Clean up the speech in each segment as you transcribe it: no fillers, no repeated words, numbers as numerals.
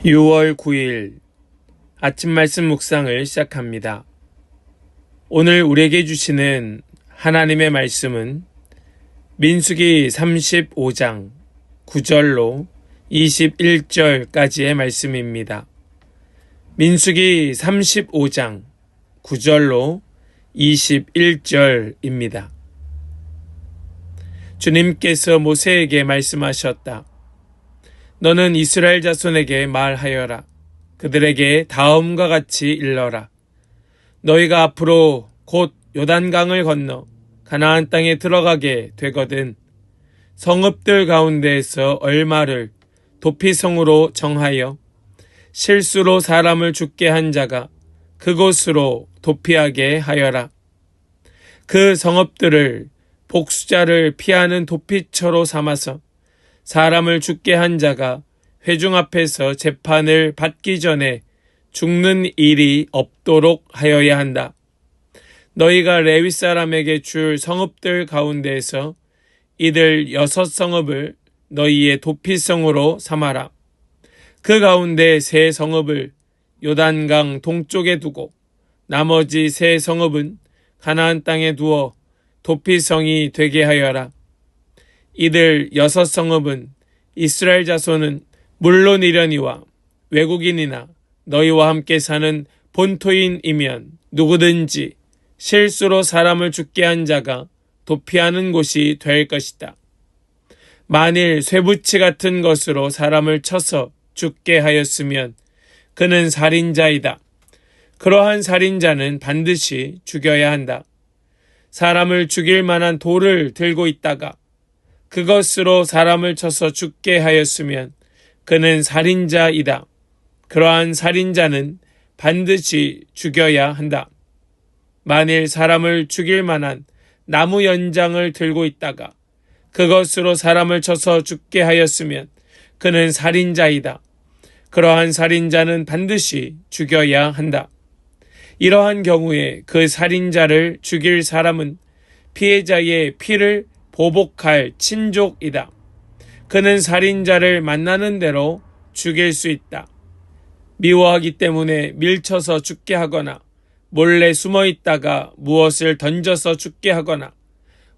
6월 9일 아침 말씀 묵상을 시작합니다. 오늘 우리에게 주시는 하나님의 말씀은 민수기 35장 9절로 21절까지의 말씀입니다. 민수기 35장 9절로 21절입니다. 주님께서 모세에게 말씀하셨다. 너는 이스라엘 자손에게 말하여라. 그들에게 다음과 같이 일러라. 너희가 앞으로 곧 요단강을 건너 가나안 땅에 들어가게 되거든 성읍들 가운데에서 얼마를 도피성으로 정하여 실수로 사람을 죽게 한 자가 그곳으로 도피하게 하여라. 그 성읍들을 복수자를 피하는 도피처로 삼아서 사람을 죽게 한 자가 회중 앞에서 재판을 받기 전에 죽는 일이 없도록 하여야 한다. 너희가 레위 사람에게 줄 성읍들 가운데에서 이들 6성읍을 너희의 도피성으로 삼아라. 그 가운데 3성읍을 요단강 동쪽에 두고 나머지 3성읍은 가나안 땅에 두어 도피성이 되게 하여라. 이들 6성읍은 이스라엘 자손은 물론이려니와 외국인이나 너희와 함께 사는 본토인이면 누구든지 실수로 사람을 죽게 한 자가 도피하는 곳이 될 것이다. 만일 쇠붙이 같은 것으로 사람을 쳐서 죽게 하였으면 그는 살인자이다. 그러한 살인자는 반드시 죽여야 한다. 사람을 죽일 만한 돌을 들고 있다가 그것으로 사람을 쳐서 죽게 하였으면 그는 살인자이다. 그러한 살인자는 반드시 죽여야 한다. 만일 사람을 죽일 만한 나무 연장을 들고 있다가 그것으로 사람을 쳐서 죽게 하였으면 그는 살인자이다. 그러한 살인자는 반드시 죽여야 한다. 이러한 경우에 그 살인자를 죽일 사람은 피해자의 피를 보복할 친족이다. 그는 살인자를 만나는 대로 죽일 수 있다. 미워하기 때문에 밀쳐서 죽게 하거나 몰래 숨어 있다가 무엇을 던져서 죽게 하거나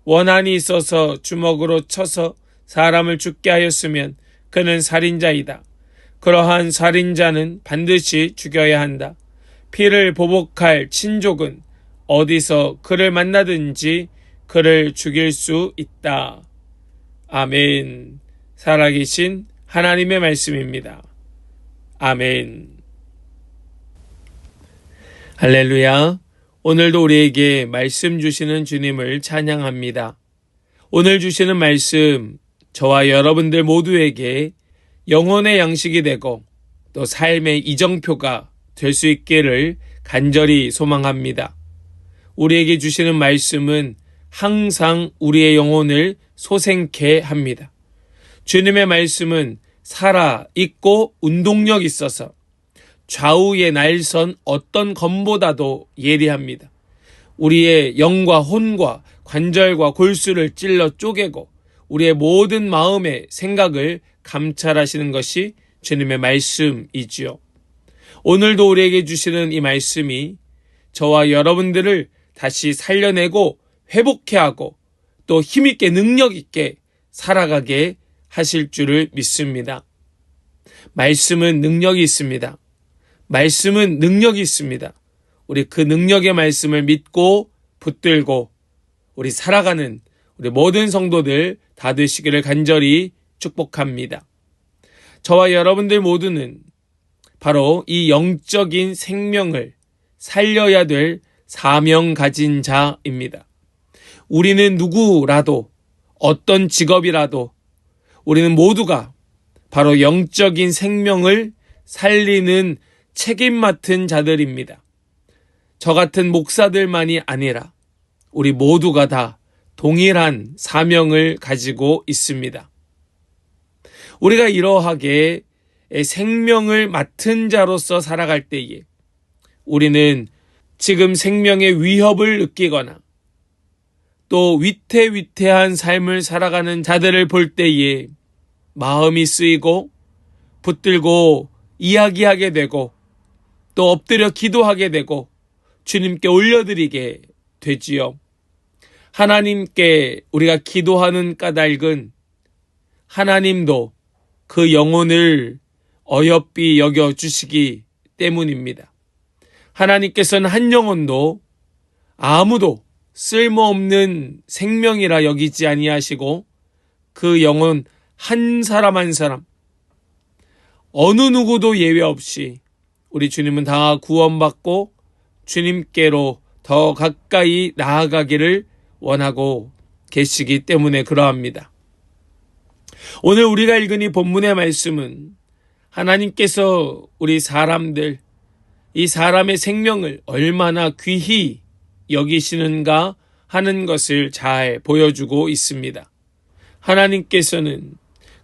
원한이 있어서 주먹으로 쳐서 사람을 죽게 하였으면 그는 살인자이다. 그러한 살인자는 반드시 죽여야 한다. 피를 보복할 친족은 어디서 그를 만나든지 그를 죽일 수 있다. 아멘. 살아계신 하나님의 말씀입니다. 아멘. 할렐루야. 오늘도 우리에게 말씀 주시는 주님을 찬양합니다. 오늘 주시는 말씀, 저와 여러분들 모두에게 영혼의 양식이 되고 또 삶의 이정표가 될 수 있기를 간절히 소망합니다. 우리에게 주시는 말씀은 항상 우리의 영혼을 솟행케 합니다. 주님의 말씀은 살아있고 운동력 있어서 좌우의 날선 어떤 검보다도 예리합니다. 우리의 영과 혼과 관절과 골수를 찔러 쪼개고 우리의 모든 마음의 생각을 감찰하시는 것이 주님의 말씀이지요. 오늘도 우리에게 주시는 이 말씀이 저와 여러분들을 다시 살려내고 회복해 하고 또 힘있게 능력있게 살아가게 하실 줄을 믿습니다. 말씀은 능력이 있습니다. 말씀은 능력이 있습니다. 우리 그 능력의 말씀을 믿고 붙들고 우리 살아가는 우리 모든 성도들 다 되시기를 간절히 축복합니다. 저와 여러분들 모두는 바로 이 영적인 생명을 살려야 될 사명 가진 자입니다. 우리는 누구라도 어떤 직업이라도 우리는 모두가 바로 영적인 생명을 살리는 책임 맡은 자들입니다. 저 같은 목사들만이 아니라 우리 모두가 다 동일한 사명을 가지고 있습니다. 우리가 이러하게 생명을 맡은 자로서 살아갈 때에 우리는 지금 생명의 위협을 느끼거나 또 위태위태한 삶을 살아가는 자들을 볼 때에 마음이 쓰이고 붙들고 이야기하게 되고 또 엎드려 기도하게 되고 주님께 올려드리게 되지요. 하나님께 우리가 기도하는 까닭은 하나님도 그 영혼을 어여삐 여겨주시기 때문입니다. 하나님께서는 한 영혼도 아무도 쓸모없는 생명이라 여기지 아니하시고 그 영혼 한 사람 한 사람 어느 누구도 예외 없이 우리 주님은 다 구원받고 주님께로 더 가까이 나아가기를 원하고 계시기 때문에 그러합니다. 오늘 우리가 읽은 이 본문의 말씀은 하나님께서 우리 사람들, 이 사람의 생명을 얼마나 귀히 여기시는가 하는 것을 잘 보여주고 있습니다. 하나님께서는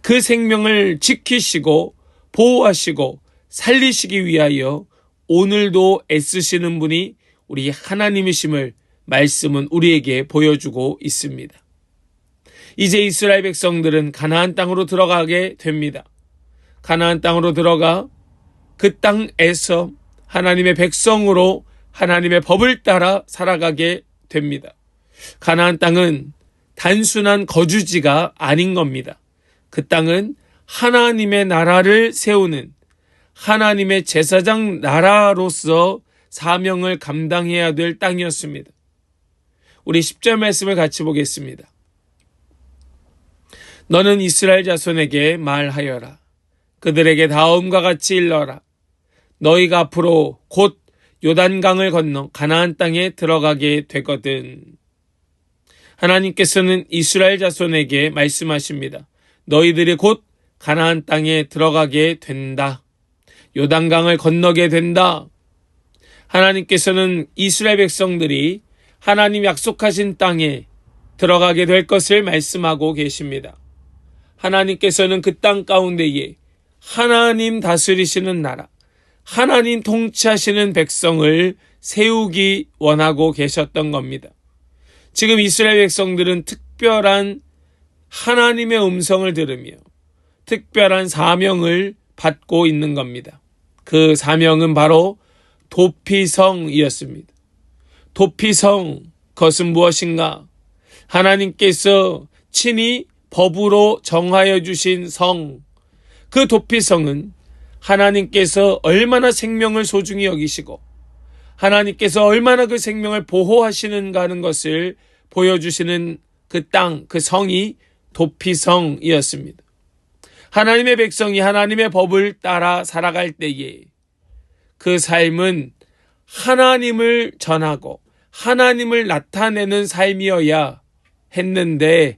그 생명을 지키시고 보호하시고 살리시기 위하여 오늘도 애쓰시는 분이 우리 하나님이심을 말씀은 우리에게 보여주고 있습니다. 이제 이스라엘 백성들은 가나안 땅으로 들어가게 됩니다. 가나안 땅으로 들어가 그 땅에서 하나님의 백성으로 하나님의 법을 따라 살아가게 됩니다. 가나안 땅은 단순한 거주지가 아닌 겁니다. 그 땅은 하나님의 나라를 세우는 하나님의 제사장 나라로서 사명을 감당해야 될 땅이었습니다. 우리 10절 말씀을 같이 보겠습니다. 너는 이스라엘 자손에게 말하여라. 그들에게 다음과 같이 일러라. 너희가 앞으로 곧 요단강을 건너 가나안 땅에 들어가게 되거든. 하나님께서는 이스라엘 자손에게 말씀하십니다. 너희들이 곧 가나안 땅에 들어가게 된다. 요단강을 건너게 된다. 하나님께서는 이스라엘 백성들이 하나님 약속하신 땅에 들어가게 될 것을 말씀하고 계십니다. 하나님께서는 그 땅 가운데에 하나님 다스리시는 나라, 하나님 통치하시는 백성을 세우기 원하고 계셨던 겁니다. 지금 이스라엘 백성들은 특별한 하나님의 음성을 들으며 특별한 사명을 받고 있는 겁니다. 그 사명은 바로 도피성이었습니다. 도피성, 그것은 무엇인가? 하나님께서 친히 법으로 정하여 주신 성, 그 도피성은 하나님께서 얼마나 생명을 소중히 여기시고 하나님께서 얼마나 그 생명을 보호하시는가 하는 것을 보여주시는 그 땅, 그 성이 도피성이었습니다. 하나님의 백성이 하나님의 법을 따라 살아갈 때에 그 삶은 하나님을 전하고 하나님을 나타내는 삶이어야 했는데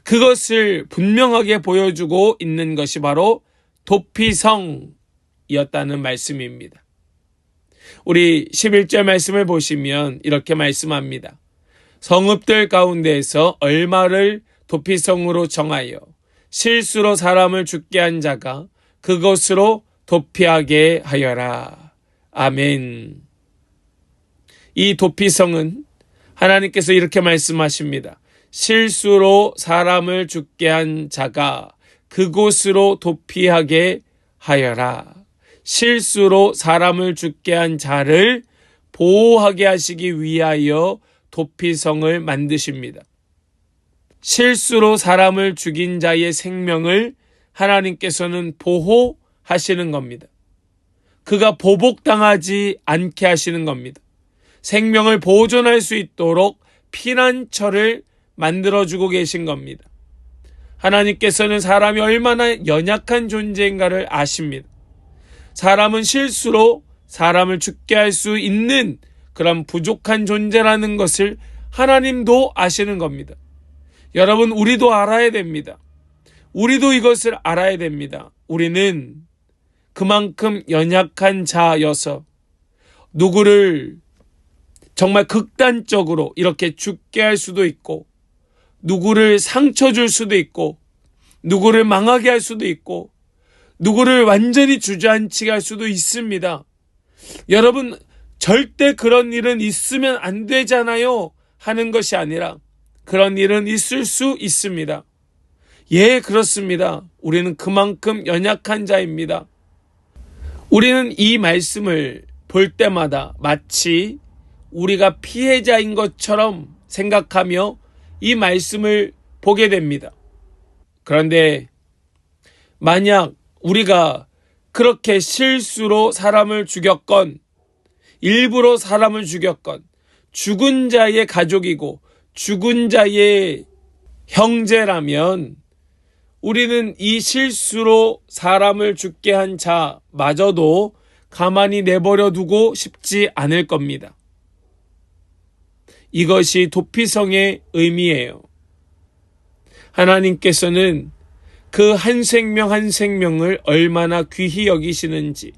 그것을 분명하게 보여주고 있는 것이 바로 도피성이었다는 말씀입니다. 우리 11절 말씀을 보시면 이렇게 말씀합니다. 성읍들 가운데에서 얼마를 도피성으로 정하여 실수로 사람을 죽게 한 자가 그것으로 도피하게 하여라. 아멘. 이 도피성은 하나님께서 이렇게 말씀하십니다. 실수로 사람을 죽게 한 자가 그곳으로 도피하게 하여라. 실수로 사람을 죽게 한 자를 보호하게 하시기 위하여 도피성을 만드십니다. 실수로 사람을 죽인 자의 생명을 하나님께서는 보호하시는 겁니다. 그가 보복당하지 않게 하시는 겁니다. 생명을 보존할 수 있도록 피난처를 만들어주고 계신 겁니다. 하나님께서는 사람이 얼마나 연약한 존재인가를 아십니다. 사람은 실수로 사람을 죽게 할 수 있는 그런 부족한 존재라는 것을 하나님도 아시는 겁니다. 여러분, 우리도 알아야 됩니다. 우리도 이것을 알아야 됩니다. 우리는 그만큼 연약한 자여서 누구를 정말 극단적으로 이렇게 죽게 할 수도 있고 누구를 상처 줄 수도 있고 누구를 망하게 할 수도 있고 누구를 완전히 주저앉히게 할 수도 있습니다. 여러분, 절대 그런 일은 있으면 안 되잖아요 하는 것이 아니라 그런 일은 있을 수 있습니다. 예, 그렇습니다. 우리는 그만큼 연약한 자입니다. 우리는 이 말씀을 볼 때마다 마치 우리가 피해자인 것처럼 생각하며 이 말씀을 보게 됩니다. 그런데 만약 우리가 그렇게 실수로 사람을 죽였건 일부러 사람을 죽였건 죽은 자의 가족이고 죽은 자의 형제라면 우리는 이 실수로 사람을 죽게 한 자마저도 가만히 내버려 두고 싶지 않을 겁니다. 이것이 도피성의 의미예요. 하나님께서는 그 한 생명 한 생명을 얼마나 귀히 여기시는지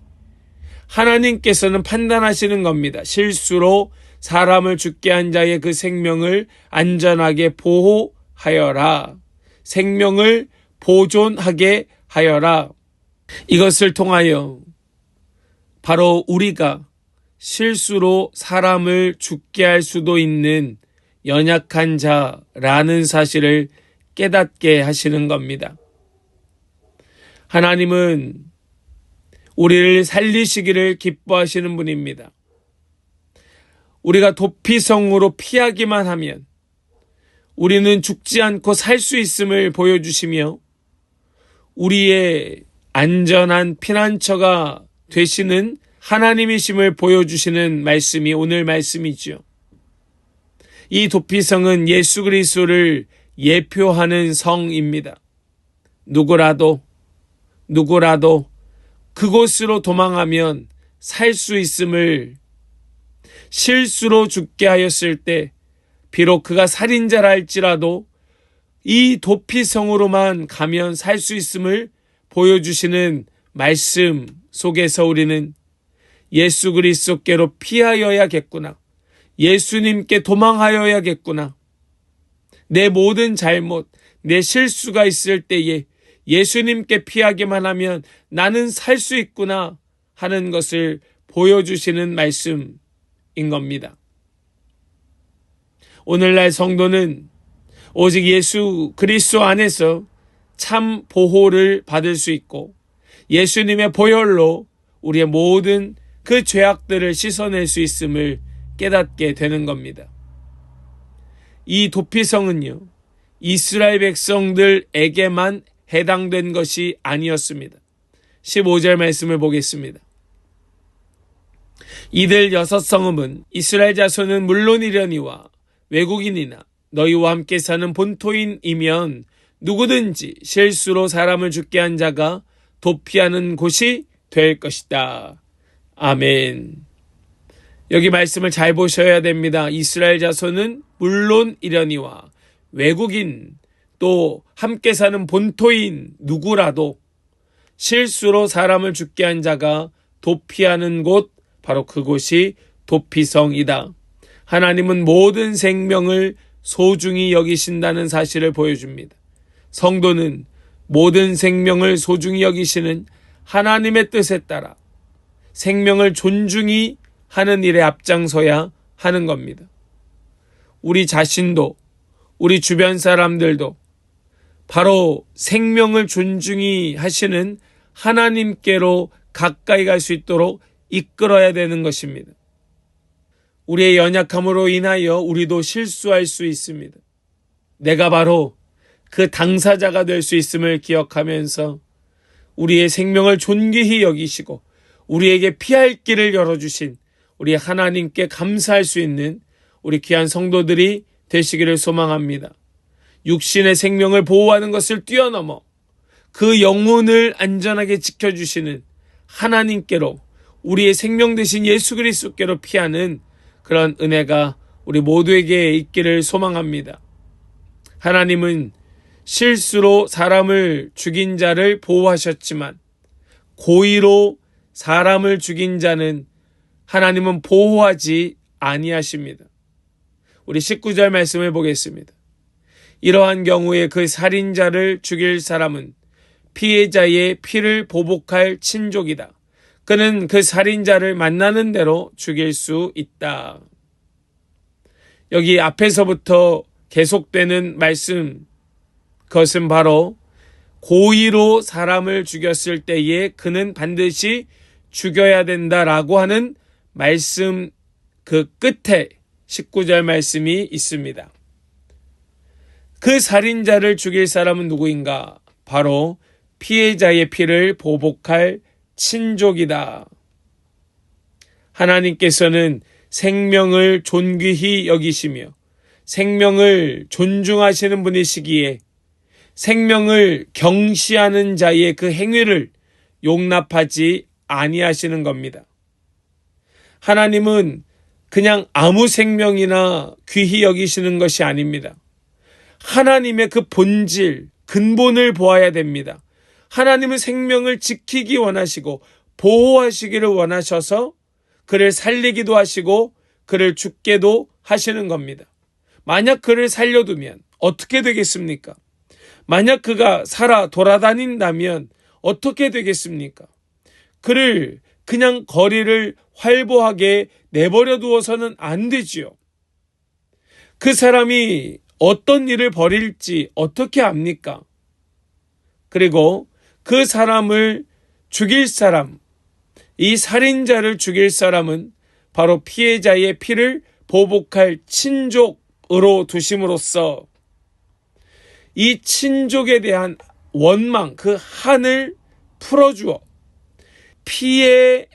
하나님께서는 판단하시는 겁니다. 실수로 사람을 죽게 한 자의 그 생명을 안전하게 보호하여라. 생명을 보존하게 하여라. 이것을 통하여 바로 우리가 실수로 사람을 죽게 할 수도 있는 연약한 자라는 사실을 깨닫게 하시는 겁니다. 하나님은 우리를 살리시기를 기뻐하시는 분입니다. 우리가 도피성으로 피하기만 하면 우리는 죽지 않고 살 수 있음을 보여주시며 우리의 안전한 피난처가 되시는 하나님이심을 보여주시는 말씀이 오늘 말씀이죠. 이 도피성은 예수 그리스도를 예표하는 성입니다. 누구라도 그곳으로 도망하면 살 수 있음을 실수로 죽게 하였을 때 비록 그가 살인자라 할지라도 이 도피성으로만 가면 살 수 있음을 보여주시는 말씀 속에서 우리는 예수 그리스도께로 피하여야겠구나. 예수님께 도망하여야겠구나. 내 모든 잘못, 내 실수가 있을 때에 예수님께 피하기만 하면 나는 살 수 있구나 하는 것을 보여주시는 말씀인 겁니다. 오늘날 성도는 오직 예수 그리스도 안에서 참 보호를 받을 수 있고 예수님의 보혈로 우리의 모든 그 죄악들을 씻어낼 수 있음을 깨닫게 되는 겁니다. 이 도피성은요, 이스라엘 백성들에게만 해당된 것이 아니었습니다. 15절 말씀을 보겠습니다. 이들 6성읍은 이스라엘 자손은 물론이려니와 외국인이나 너희와 함께 사는 본토인이면 누구든지 실수로 사람을 죽게 한 자가 도피하는 곳이 될 것이다. 아멘. 여기 말씀을 잘 보셔야 됩니다. 이스라엘 자손은 물론이려니와 외국인 또 함께 사는 본토인 누구라도 실수로 사람을 죽게 한 자가 도피하는 곳 바로 그곳이 도피성이다. 하나님은 모든 생명을 소중히 여기신다는 사실을 보여줍니다. 성도는 모든 생명을 소중히 여기시는 하나님의 뜻에 따라 생명을 존중히 하는 일에 앞장서야 하는 겁니다. 우리 자신도 우리 주변 사람들도 바로 생명을 존중히 하시는 하나님께로 가까이 갈 수 있도록 이끌어야 되는 것입니다. 우리의 연약함으로 인하여 우리도 실수할 수 있습니다. 내가 바로 그 당사자가 될 수 있음을 기억하면서 우리의 생명을 존귀히 여기시고 우리에게 피할 길을 열어주신 우리 하나님께 감사할 수 있는 우리 귀한 성도들이 되시기를 소망합니다. 육신의 생명을 보호하는 것을 뛰어넘어 그 영혼을 안전하게 지켜주시는 하나님께로 우리의 생명 되신 예수 그리스도께로 피하는 그런 은혜가 우리 모두에게 있기를 소망합니다. 하나님은 실수로 사람을 죽인 자를 보호하셨지만 고의로 사람을 죽인 자는 하나님은 보호하지 아니하십니다. 우리 19절 말씀을 보겠습니다. 이러한 경우에 그 살인자를 죽일 사람은 피해자의 피를 보복할 친족이다. 그는 그 살인자를 만나는 대로 죽일 수 있다. 여기 앞에서부터 계속되는 말씀, 그것은 바로 고의로 사람을 죽였을 때에 그는 반드시 죽여야 된다라고 하는 말씀 그 끝에 19절 말씀이 있습니다. 그 살인자를 죽일 사람은 누구인가? 바로 피해자의 피를 보복할 친족이다. 하나님께서는 생명을 존귀히 여기시며 생명을 존중하시는 분이시기에 생명을 경시하는 자의 그 행위를 용납하지 아니하시는 겁니다. 하나님은 그냥 아무 생명이나 귀히 여기시는 것이 아닙니다. 하나님의 그 본질, 근본을 보아야 됩니다. 하나님은 생명을 지키기 원하시고 보호하시기를 원하셔서 그를 살리기도 하시고 그를 죽게도 하시는 겁니다. 만약 그를 살려두면 어떻게 되겠습니까? 만약 그가 살아 돌아다닌다면 어떻게 되겠습니까? 그를 그냥 거리를 활보하게 내버려 두어서는 안 되지요. 그 사람이 어떤 일을 벌일지 어떻게 압니까? 그리고 그 사람을 죽일 사람, 이 살인자를 죽일 사람은 바로 피해자의 피를 보복할 친족으로 두심으로써 이 친족에 대한 원망, 그 한을 풀어주어 피의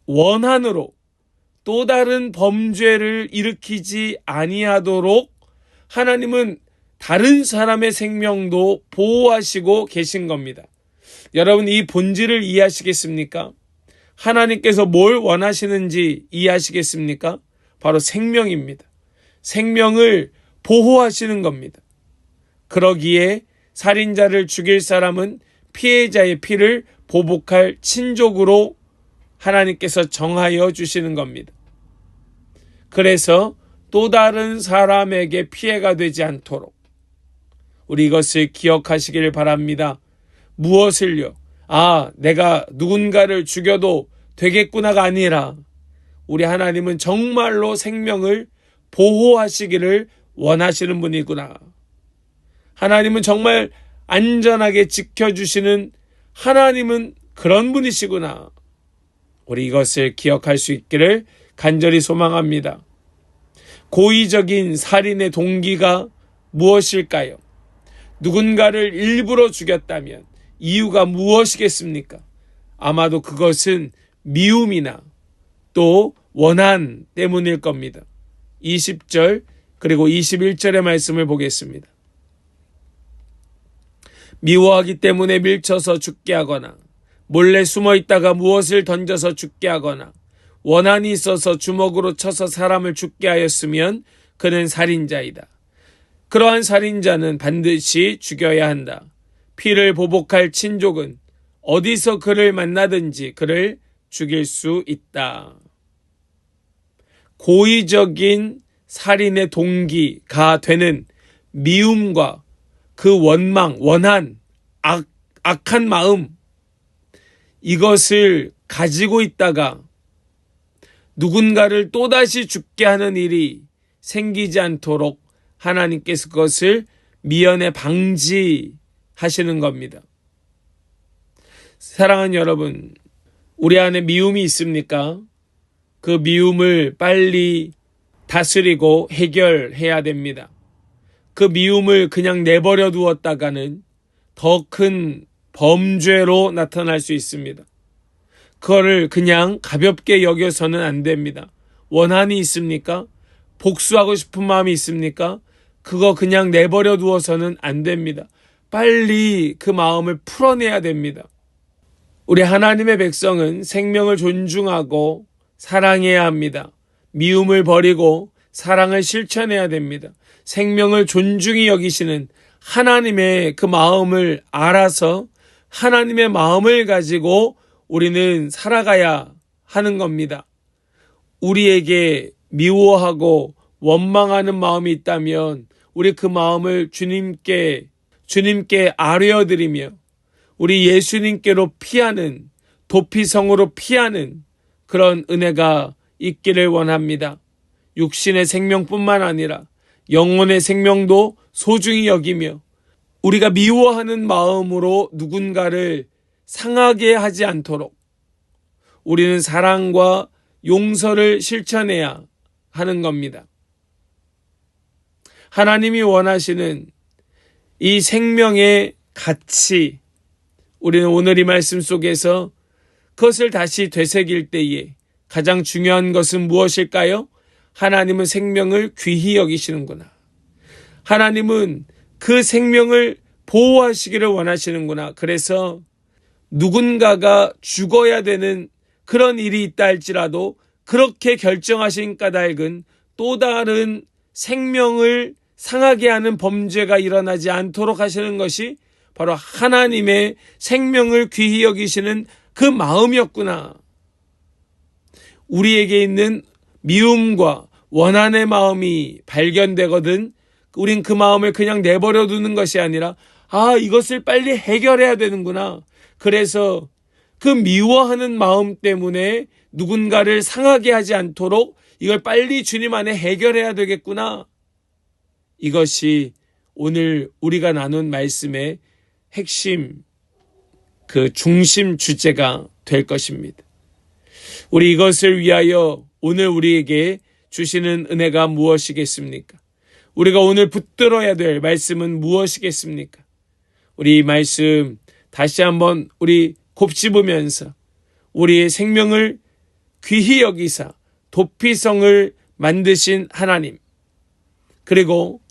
원한으로 또 다른 범죄를 일으키지 아니하도록 하나님은 다른 사람의 생명도 보호하시고 계신 겁니다. 여러분, 이 본질을 이해하시겠습니까? 하나님께서 뭘 원하시는지 이해하시겠습니까? 바로 생명입니다. 생명을 보호하시는 겁니다. 그러기에 살인자를 죽일 사람은 피해자의 피를 보복할 친족으로 하나님께서 정하여 주시는 겁니다. 그래서 또 다른 사람에게 피해가 되지 않도록 우리 이것을 기억하시길 바랍니다. 무엇을요? 내가 누군가를 죽여도 되겠구나가 아니라 우리 하나님은 정말로 생명을 보호하시기를 원하시는 분이구나. 하나님은 정말 안전하게 지켜주시는 하나님은 그런 분이시구나. 우리 이것을 기억할 수 있기를 간절히 소망합니다. 고의적인 살인의 동기가 무엇일까요? 누군가를 일부러 죽였다면 이유가 무엇이겠습니까? 아마도 그것은 미움이나 또 원한 때문일 겁니다. 20절 그리고 21절의 말씀을 보겠습니다. 미워하기 때문에 밀쳐서 죽게 하거나 몰래 숨어 있다가 무엇을 던져서 죽게 하거나 원한이 있어서 주먹으로 쳐서 사람을 죽게 하였으면 그는 살인자이다. 그러한 살인자는 반드시 죽여야 한다. 피를 보복할 친족은 어디서 그를 만나든지 그를 죽일 수 있다. 고의적인 살인의 동기가 되는 미움과 그 원망, 원한, 악한 마음, 이것을 가지고 있다가 누군가를 또다시 죽게 하는 일이 생기지 않도록 하나님께서 그것을 미연에 방지하시는 겁니다. 사랑하는 여러분, 우리 안에 미움이 있습니까? 그 미움을 빨리 다스리고 해결해야 됩니다. 그 미움을 그냥 내버려 두었다가는 더 큰 범죄로 나타날 수 있습니다. 그거를 그냥 가볍게 여겨서는 안 됩니다. 원한이 있습니까? 복수하고 싶은 마음이 있습니까? 그거 그냥 내버려 두어서는 안 됩니다. 빨리 그 마음을 풀어내야 됩니다. 우리 하나님의 백성은 생명을 존중하고 사랑해야 합니다. 미움을 버리고 사랑을 실천해야 됩니다. 생명을 존중히 여기시는 하나님의 그 마음을 알아서 하나님의 마음을 가지고 우리는 살아가야 하는 겁니다. 우리에게 미워하고 원망하는 마음이 있다면 우리 그 마음을 주님께 아뢰어드리며 우리 예수님께로 피하는, 도피성으로 피하는 그런 은혜가 있기를 원합니다. 육신의 생명뿐만 아니라 영혼의 생명도 소중히 여기며 우리가 미워하는 마음으로 누군가를 상하게 하지 않도록 우리는 사랑과 용서를 실천해야 하는 겁니다. 하나님이 원하시는 이 생명의 가치, 우리는 오늘 이 말씀 속에서 그것을 다시 되새길 때에 가장 중요한 것은 무엇일까요? 하나님은 생명을 귀히 여기시는구나. 하나님은 그 생명을 보호하시기를 원하시는구나. 그래서 누군가가 죽어야 되는 그런 일이 있다 할지라도 그렇게 결정하신 까닭은 또 다른 생명을 상하게 하는 범죄가 일어나지 않도록 하시는 것이 바로 하나님의 생명을 귀히 여기시는 그 마음이었구나. 우리에게 있는 미움과 원한의 마음이 발견되거든 우린 그 마음을 그냥 내버려 두는 것이 아니라 이것을 빨리 해결해야 되는구나. 그래서 그 미워하는 마음 때문에 누군가를 상하게 하지 않도록 이걸 빨리 주님 안에 해결해야 되겠구나. 이것이 오늘 우리가 나눈 말씀의 핵심, 그 중심 주제가 될 것입니다. 우리 이것을 위하여 오늘 우리에게 주시는 은혜가 무엇이겠습니까? 우리가 오늘 붙들어야 될 말씀은 무엇이겠습니까? 우리 이 말씀 다시 한번 우리 곱씹으면서 우리의 생명을 귀히 여기사 도피성을 만드신 하나님, 그리고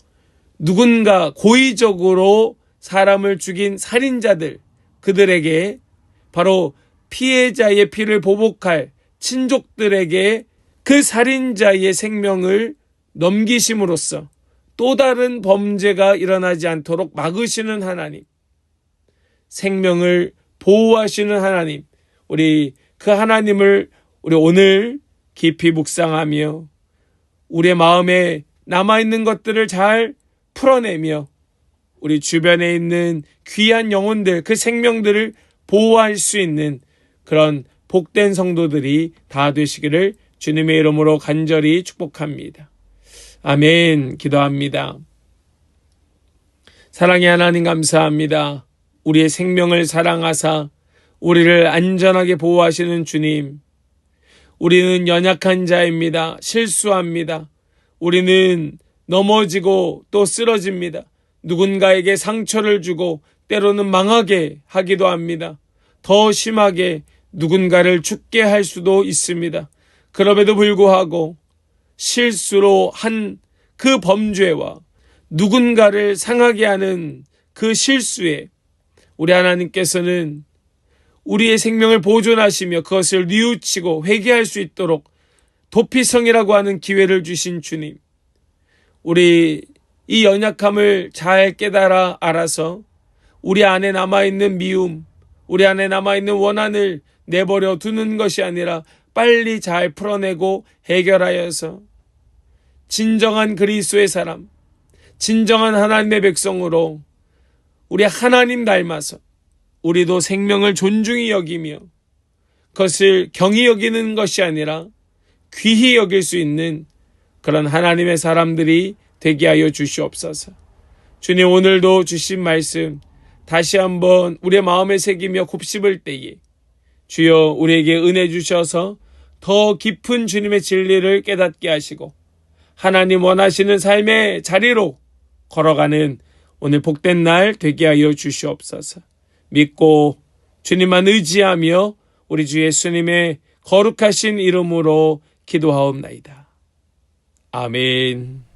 누군가 고의적으로 사람을 죽인 살인자들, 그들에게 바로 피해자의 피를 보복할 친족들에게 그 살인자의 생명을 넘기심으로써 또 다른 범죄가 일어나지 않도록 막으시는 하나님, 생명을 보호하시는 하나님, 우리 그 하나님을 우리 오늘 깊이 묵상하며 우리의 마음에 남아있는 것들을 잘 풀어내며 우리 주변에 있는 귀한 영혼들, 그 생명들을 보호할 수 있는 그런 복된 성도들이 다 되시기를 주님의 이름으로 간절히 축복합니다. 아멘. 기도합니다. 사랑의 하나님 감사합니다. 우리의 생명을 사랑하사 우리를 안전하게 보호하시는 주님, 우리는 연약한 자입니다. 실수합니다. 우리는 넘어지고 또 쓰러집니다. 누군가에게 상처를 주고 때로는 망하게 하기도 합니다. 더 심하게 누군가를 죽게 할 수도 있습니다. 그럼에도 불구하고 실수로 한 그 범죄와 누군가를 상하게 하는 그 실수에 우리 하나님께서는 우리의 생명을 보존하시며 그것을 뉘우치고 회개할 수 있도록 도피성이라고 하는 기회를 주신 주님, 우리 이 연약함을 잘 깨달아 알아서 우리 안에 남아있는 미움, 우리 안에 남아있는 원한을 내버려 두는 것이 아니라 빨리 잘 풀어내고 해결하여서 진정한 그리스도의 사람, 진정한 하나님의 백성으로 우리 하나님 닮아서 우리도 생명을 존중히 여기며 그것을 경히 여기는 것이 아니라 귀히 여길 수 있는 그런 하나님의 사람들이 되게 하여 주시옵소서. 주님, 오늘도 주신 말씀 다시 한번 우리의 마음에 새기며 곱씹을 때에 주여 우리에게 은혜 주셔서 더 깊은 주님의 진리를 깨닫게 하시고 하나님 원하시는 삶의 자리로 걸어가는 오늘 복된 날 되게 하여 주시옵소서. 믿고 주님만 의지하며 우리 주 예수님의 거룩하신 이름으로 기도하옵나이다. 아멘.